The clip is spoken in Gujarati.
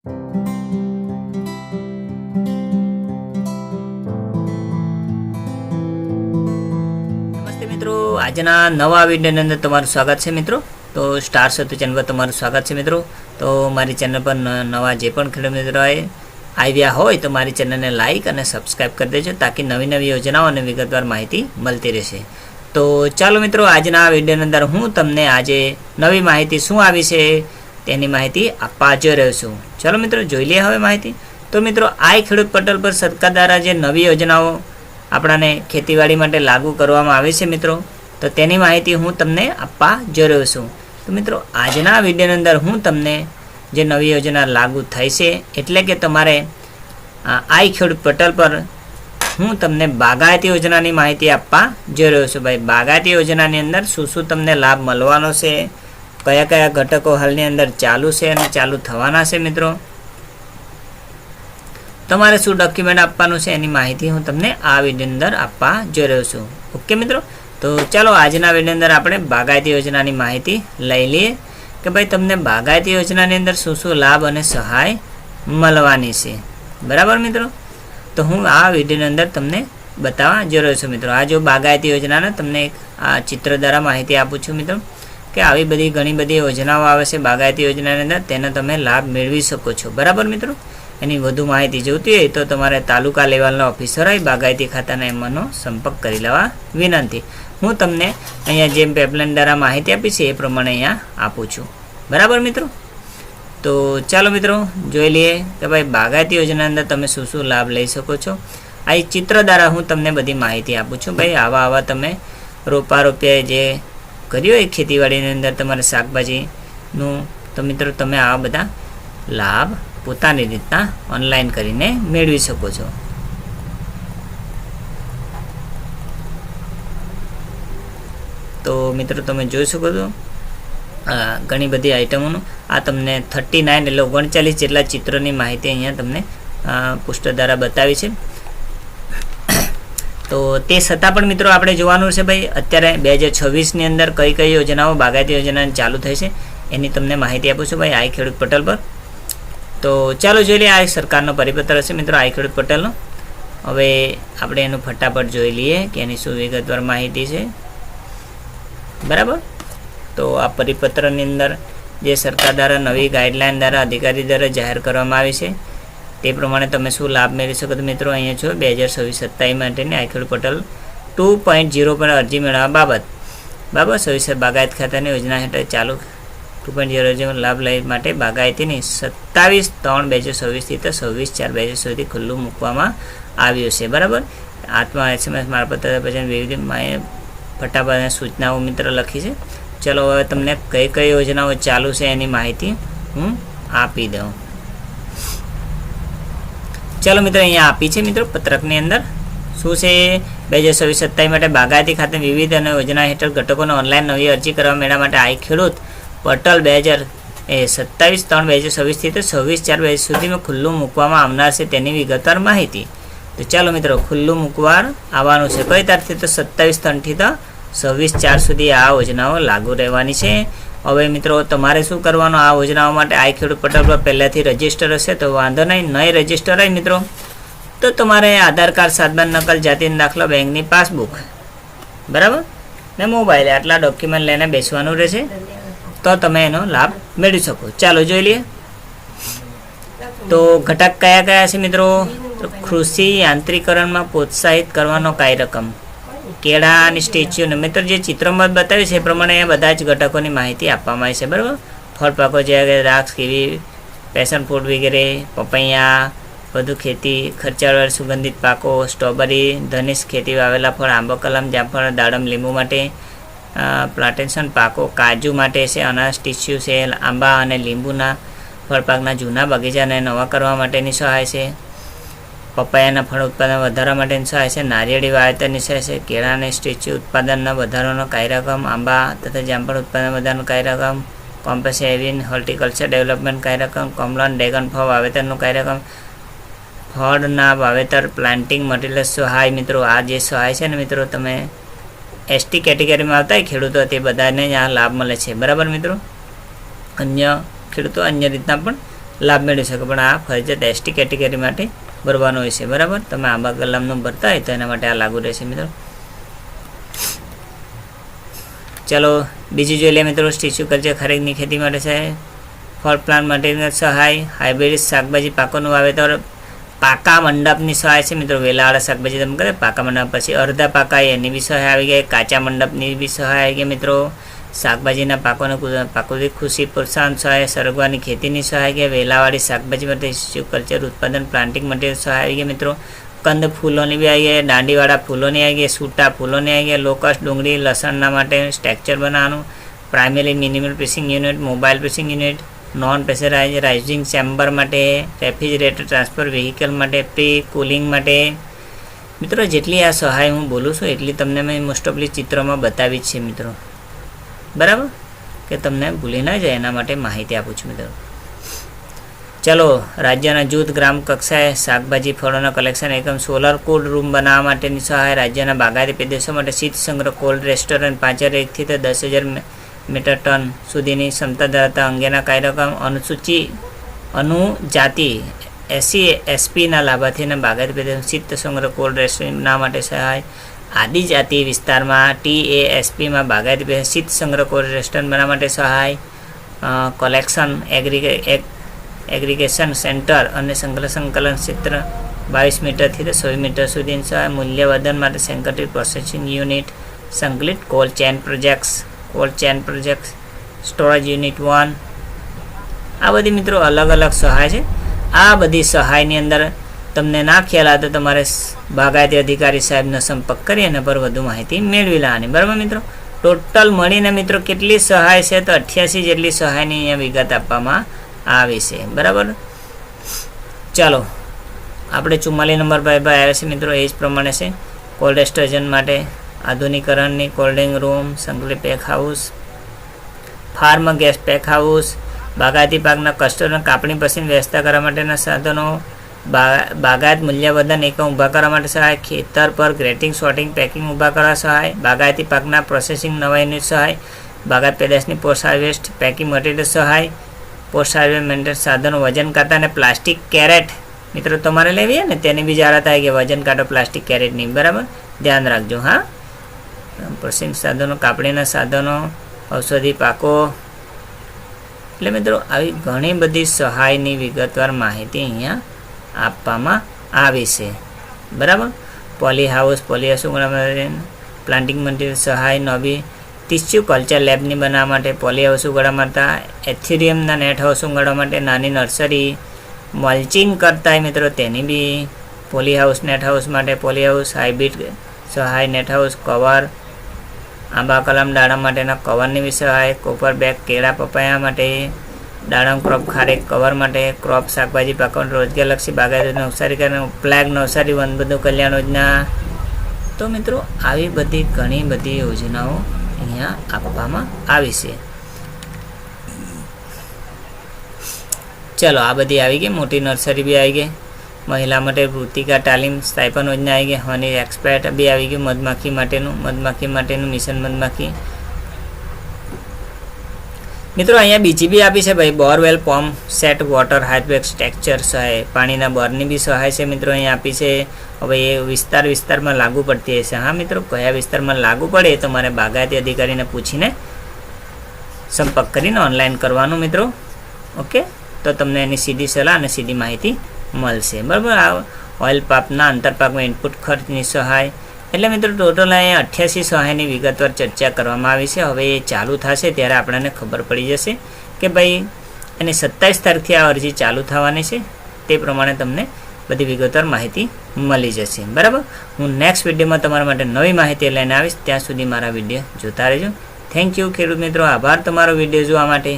નમસ્તે મિત્રો, આજના નવા વિડીયોની અંદર તમારું સ્વાગત છે મિત્રો. તો સ્ટાર સેતુ ચેનલ પર તમારું સ્વાગત છે મિત્રો. તો મારી ચેનલ પર નવા જે પણ ખેડૂત મિત્રોએ આવ્યા હોય તો મારી ચેનલને લાઇક અને સબસ્ક્રાઈબ કરી દેજો, તાકી નવી નવી યોજનાઓ અને વિગતવાર માહિતી મળતી રહેશે. તો ચાલો મિત્રો, આજના વિડીયોની અંદર હું તમને આજે નવી માહિતી શું આવી છે તેની માહિતી આપવા જઈ રહ્યો છું. ચાલો મિત્રો, જોઈ લઈએ હવે માહિતી. તો મિત્રો, આ ખેડૂત પોર્ટલ પર સરકાર દ્વારા જે નવી યોજનાઓ આપણાને ખેતીવાડી માટે લાગુ કરવામાં આવે છે મિત્રો, તો તેની માહિતી હું તમને આપવા જઈ રહ્યો છું. તો મિત્રો, આજના વિડીયોની અંદર હું તમને જે નવી યોજના લાગુ થઈ છે, એટલે કે તમારે આ ખેડૂત પોર્ટલ પર હું તમને બાગાયતી યોજનાની માહિતી આપવા જઈ રહ્યો છું. ભાઈ, બાગાયતી યોજનાની અંદર શું શું તમને લાભ મળવાનો છે, કયા કયા ઘટકો હાલની અંદર ચાલુ છે અને ચાલુ થવાના છે મિત્રો, તમારે શું ડોક્યુમેન્ટ આપવાનું છે એની માહિતી હું તમને આ વિડીયોની અંદર આપવા જઈ રહ્યો છું. ઓકે મિત્રો, તો ચાલો આજના વિડીયોની અંદર આપણે બાગાયતી યોજનાની માહિતી લઈ લઈએ કે ભાઈ તમને બાગાયતી યોજનાની અંદર શું શું લાભ અને સહાય મળવાની છે. બરાબર મિત્રો, તો હું આ વિડીયોની અંદર તમને બતાવવા જઈ રહ્યો છું મિત્રો. આ જો બાગાયતી યોજનાને તમને આ ચિત્ર દ્વારા માહિતી આપું છું મિત્રો, કે આવી બધી ઘણી બધી યોજનાઓ આવે છે બાગાયતી યોજનાની અંદર, તેનો તમે લાભ મેળવી શકો છો. બરાબર મિત્રો, એની વધુ માહિતી જોઈતી હોય તો તમારે તાલુકા લેવલના ઓફિસર હોય બાગાયતી ખાતાના એમાંનો સંપર્ક કરી લેવા વિનંતી. હું તમને અહીંયા જેમ પેપલાઇન દ્વારા માહિતી આપી છે એ પ્રમાણે અહીંયા આપું છું. બરાબર મિત્રો, તો ચાલો મિત્રો જોઈ લઈએ કે ભાઈ બાગાયતી યોજનાની અંદર તમે શું શું લાભ લઈ શકો છો. આ એક ચિત્ર દ્વારા હું તમને બધી માહિતી આપું છું. ભાઈ, આવા તમે રોપિયા જે કર્યું હોય ખેતીવાડીની અંદર તમારે શાકભાજીનું, તો મિત્રો તમે આવા બધા લાભ પોતાની રીતના ઓનલાઈન કરીને મેળવી શકો છો. તો મિત્રો તમે જોઈ શકો છો ઘણી બધી આઇટમોનું આ તમને 39 એટલે 39 જેટલા ચિત્રોની માહિતી અહીંયા તમને પુસ્તક દ્વારા બતાવી છે. તો તે છતાં પણ મિત્રો આપણે જોવાનું છે ભાઈ, અત્યારે 2026ની અંદર કઈ કઈ યોજનાઓ બાગાયતી યોજના ચાલુ થઈ છે એની તમને માહિતી આપું છું ભાઈ આ ખેડૂત પોર્ટલ પર. તો ચાલો જોઈ લઈએ. આ સરકારનો પરિપત્ર છે મિત્રો આ ખેડૂત પોર્ટલનો. હવે આપણે એનું ફટાફટ જોઈ લઈએ કે એની શું વિગતવાર માહિતી છે. બરાબર, તો આ પરિપત્રની અંદર જે સરકાર દ્વારા નવી ગાઈડલાઇન દ્વારા અધિકારી દ્વારા જાહેર કરવામાં આવી છે તે પ્રમાણે તમે શું લાભ મેળવી શકો. તો મિત્રો અહીંયા છો 2026-27 માટેની આ ખેડૂત પોર્ટલ 2.0 પર અરજી મેળવવા બાબત સવિસ્તર બાગાયત ખાતાની યોજના હેઠળ ચાલુ 2.0 લાભ લઈ માટે બાગાયતીની 27/3/2026 થી 26/4/2026 ખુલ્લું મૂકવામાં આવ્યું છે. બરાબર, આત્મા SMS મારફત પછી વિવિધ ફટાફટ સૂચનાઓ મિત્ર લખી છે. ચલો હવે તમને કઈ કઈ યોજનાઓ ચાલુ છે એની માહિતી હું આપી દઉં. ચલો મિત્રો, અહીંયા આપી છે મિત્રો પત્રકની અંદર શું છે 2026-27 માટે બાગાયતી ખાતે વિવિધ અને યોજના હેઠળ ઘટકોને ઓનલાઈન નવી અરજી કરવા મેળવવા માટે આ ખેડૂત પોર્ટલ 27/3/2026 થી 26/4/2026 સુધીમાં ખુલ્લું મૂકવામાં આવનાર છે તેની વિગતવાર માહિતી. તો ચાલો મિત્રો, ખુલ્લું મૂકવા આવવાનું છે કઈ તારીખથી? તો 27/3 થી 26/4 સુધી આ યોજનાઓ લાગુ રહેવાની છે. હવે મિત્રો તમારે શું કરવાનું, આ યોજનાઓ માટે આ ખેડૂત પોર્ટલ પર પહેલાંથી રજિસ્ટર હશે તો વાંધો નહીં રજિસ્ટર હોય મિત્રો તો તમારે આધાર કાર્ડ, સાતબાર નકલ, જાતિનો દાખલો, બેંકની પાસબુક, બરાબર, ને મોબાઈલ, આટલા ડોક્યુમેન્ટ લઈને બેસવાનું રહેશે તો તમે એનો લાભ મેળવી શકો. ચાલો જોઈ લઈએ. તો ઘટક કયા કયા છે મિત્રો? તો કૃષિ યાંત્રિકરણમાં પ્રોત્સાહિત કરવાનો કાર્યક્રમ, કેળા અને સ્ટેચ્યુ. મિત્રો જે ચિત્રમાં બતાવ્યું છે એ પ્રમાણે અહીંયા બધા જ ઘટકોની માહિતી આપવામાં આવી છે. બરાબર, ફળ પાકો જેવા કે દ્રાક્ષ, કીવી, પેશન ફ્રૂટ વગેરે, પપૈયા, વધુ ખેતી ખર્ચાળ સુગંધિત પાકો, સ્ટ્રોબેરી, ધનિષ ખેતી વાવેલા ફળ, આંબો, કલમ, જામફળ, દાડમ, લીંબુ માટે પ્લાન્ટેશન પાકો, કાજુ માટે છે, અનાજ, ટીસ્યુ છે, આંબા અને લીંબુના ફળપાકના જૂના બગીચાને નવા કરવા માટેની સહાય છે, પપૈયાના ફળ ઉત્પાદન વધારવા માટેની સહાય છે, નારિયેળી વાવેતરની સહાય છે, કેળા અને સ્ટેચ્યુ ઉત્પાદનના વધારવાનો કાર્યક્રમ, આંબા તથા જામફળ ઉત્પાદન વધારવાનો કાર્યક્રમ, કોમ્પેસેવિન હોર્ટિકલ્ચર ડેવલપમેન્ટ કાર્યક્રમ, કોમલન ડ્રેગન ફળ વાવેતરનો કાર્યક્રમ, ફળના વાવેતર, પ્લાન્ટિંગ મટીરિયલ સહાય. મિત્રો આ જે સહાય છે ને મિત્રો, તમે એસટી કેટેગરીમાં આવતા ખેડૂતો તે બધાને આ લાભ મળે છે. બરાબર મિત્રો, અન્ય ખેડૂતો અન્ય રીતના પણ લાભ મેળવી શકો, પણ આ ફરજિયાત એસટી કેટેગરી માટે ભરવાનો હોય છે, બરાબર. તમે આંબા કલમનું ભરતા હોય તો એના માટે આ લાગુ રહેશે મિત્રો. ચાલો બીજું જોઈ લે મિત્રો. ટીસ્યુ કલ્ચર ખરીદની ખેતી માટે છે, ફળ પ્લાન્ટ માટેની સહાય, હાઇબ્રિડ શાકભાજી પાકોનું વાવેતર, પાકા મંડપની સહાય છે મિત્રો. વેલાવાળા શાકભાજી તમે કરે પાકા મંડપ, પછી અડધા પાકા એની બી સહાય આવી ગઈ, કાચા મંડપની બી સહાય આવી ગઈ મિત્રો. શાકભાજીના પાકોને પ્રાકૃતિક ખુશી પ્રોત્સાહન સહાય, સરગવાની ખેતીની સહાય કે વેલાવાળી શાકભાજી માટે ટીસ્યુ કલ્ચર ઉત્પાદન પ્લાન્ટિંગ માટે સહાય આવી ગઈ મિત્રો. કંદ ફૂલોની બી આવી ગઈ, દાંડીવાળા ફૂલોની આવી ગઈ, સૂટા ફૂલોની આવી ગઈ, લોકસ ડુંગળી લસણના માટે સ્ટ્રક્ચર બનાવવાનું, primary minimal pressing unit, mobile pressing unit, non pressurising chamber માટે, રેફ્રિજરેટર ટ્રાન્સફર વ્હીકલ માટે, પ્રી કુલિંગ માટે. મિત્રો જેટલી આ સહાય હું બોલું છું એટલી તમને મેં મોસ્ટ ઓફલી ચિત્રોમાં બતાવી જ છે મિત્રો, બરાબર, કે તમને ભૂલી ના જાય એના માટે માહિતી આપું છું મિત્રો. ચલો રાજ્યના જૂથ ગ્રામ કક્ષાએ શાકભાજી ફળોના કલેક્શન એકમ, સોલર કોલ્ડ રૂમ બનાવવા માટેની સહાય, રાજ્યના બાગાયતી પ્રદેશો માટે શીત સંગ્રહ કોલ્ડ રેસ્ટોરન્ટ 5,001 થી 10,000 મેટ્રિક ટન સુધીની ક્ષમતા ધરાવતા અંગેના કાર્યક્રમ, અનુજાતિ SC/SPના લાભાર્થીના બાગાયતી પ્રદેશ શીત સંગ્રહ કોલ્ડ રેસ્ટોરન્ટ બનાવવા માટે સહાય, આદિજાતિ વિસ્તારમાં TASPમાં બાગાયતી પ્રદેશ શીત સંગ્રહ કોલ્ડ રેસ્ટોરન્ટ બનાવવા માટે સહાય, કલેક્શન એગ્રીગેશન સેન્ટર અને સંકલન ક્ષેત્ર 22 મીટરથી 26 મીટર સુધીની સહાય, મૂલ્યવર્ધન માટે સંગઠિત પ્રોસેસિંગ યુનિટ, સંકલિત cold chain projects, storage unit 1. આ બધી મિત્રો અલગ અલગ સહાય છે. આ બધી સહાયની અંદર તમને ના ખ્યાલ આવે તો તમારે બાગાયતી અધિકારી સાહેબનો સંપર્ક કરી એના પર વધુ માહિતી મેળવી લેવાની, બરાબર મિત્રો. ટોટલ મળીને મિત્રો કેટલી સહાય છે તો 88 જેટલી સહાયની અહીંયા વિગત આપવામાં આવી છે, બરાબર. ચાલો આપણે 44 નંબર પર આવ્યા છે મિત્રો. એ જ પ્રમાણે છે કોલ્ડ સ્ટોરેજ માટે આધુનિકરણની કોલ્ડિંગ રૂમ, સંકલિત pack house, farm gas pack house, બાગાયતી પાકના કસ્ટોરને કાપણી પછીની વ્યવસ્થા કરવા માટેના સાધનો, બાગાયત મૂલ્યવર્ધન એકમ ઊભા કરવા માટે સહાય, ખેતર પર ગ્રેટિંગ સોર્ટિંગ પેકિંગ ઊભા કરવા સહાય, બાગાયતી પાકના પ્રોસેસિંગ નવા યુનિટ સહાય, બાગાયત પેદાશની પોસ્ટ હાર્વેસ્ટ પેકિંગ મટીરિયલ સહાય, પોસ્ટ હાર્વેસ્ટ મેન્ટેનન્સ સાધનો, વજન કાંટા અને પ્લાસ્ટિક કેરેટ મિત્રો તમારે લેવી ને તેની બી જાહેરાત આવી કે વજન કાંટો પ્લાસ્ટિક કેરેટની, બરાબર, ધ્યાન રાખજો. હા, પ્રોસેસિંગ સાધનો, કાપણીના સાધનો, ઔષધિ પાકો. એટલે મિત્રો આવી ઘણી બધી સહાયની વિગતવાર માહિતી અહીંયા આપવામાં આવી છે, બરાબર. પોલી હાઉસ પ્લાન્ટિંગ મટીરિયલ સહાય, નવી ટીસ્યુ કલ્ચર લેબની બનાવવા માટે, પોલી હાઉસ ઉગાડવા માટે, એથેરિયમના નેટ હાઉસ ઉગાડવા માટે, નાની નર્સરી, મલ્ચિંગ કરતા મિત્રો તેની બી, પોલી હાઉસ નેટ હાઉસ માટે, પોલી હાઉસ હાઇબ્રિડ સહાય, નેટ હાઉસ કવર, આંબા કલમ દાડમ માટેના કવરની બી સહાય, કોપર બેગ કેળા પપૈયા માટે, દાડમ ક્રોપ ખારેક કવર માટે, ક્રોપ શાકભાજી પાકવાનો રોજગારલક્ષી બાગાયતી નવસારી ફ્લેગ નવસારી વનબંધુ કલ્યાણ યોજના. તો મિત્રો આવી બધી ઘણી બધી યોજનાઓ અહીંયા આપવામાં આવી છે. ચલો આ બધી આવી ગઈ. મોટી નર્સરી બી આવી ગઈ, મહિલા માટે વૃત્તિકા તાલીમ સ્ટાઇપન્ડ યોજના આવી ગઈ, હની એક્સપર્ટ બી આવી ગયું, મધમાખી માટેનું મિશન મધમાખી. મિત્રો અહીંયા બીજી બી આપી છે ભાઈ, borewell pump set water hybrid structure સહાય, પાણીના બોરની બી સહાય છે મિત્રો અહીંયા આપી છે. હવે એ વિસ્તારમાં લાગુ પડતી હશે. હા મિત્રો, કયા વિસ્તારમાં લાગુ પડે એ તમારે બાગાયતી અધિકારીને પૂછીને સંપર્ક કરીને ઓનલાઈન કરવાનું મિત્રો. ઓકે, તો તમને એની સીધી સલાહ અને સીધી માહિતી મળશે, બરાબર. આ ઓઇલ પાકના આંતરપાકમાં ઇનપુટ ખર્ચની સહાય. એટલે મિત્રો ટોટલ અહીંયા 88 સહાયની વિગતવાર ચર્ચા કરવામાં આવી છે. હવે એ ચાલુ થશે ત્યારે આપણને ખબર પડી જશે કે ભાઈ એની 27 તારીખથી આ અરજી ચાલુ થવાની છે. તે પ્રમાણે તમને બધી વિગતવાર માહિતી મળી જશે, બરાબર. હું નેક્સ્ટ વિડીયોમાં તમારા માટે નવી માહિતી લઈને આવીશ. ત્યાં સુધી મારા વિડીયો જોતા રહેજો. થેન્ક યુ ખેડૂત મિત્રો, આભાર તમારો વિડીયો જોવા માટે.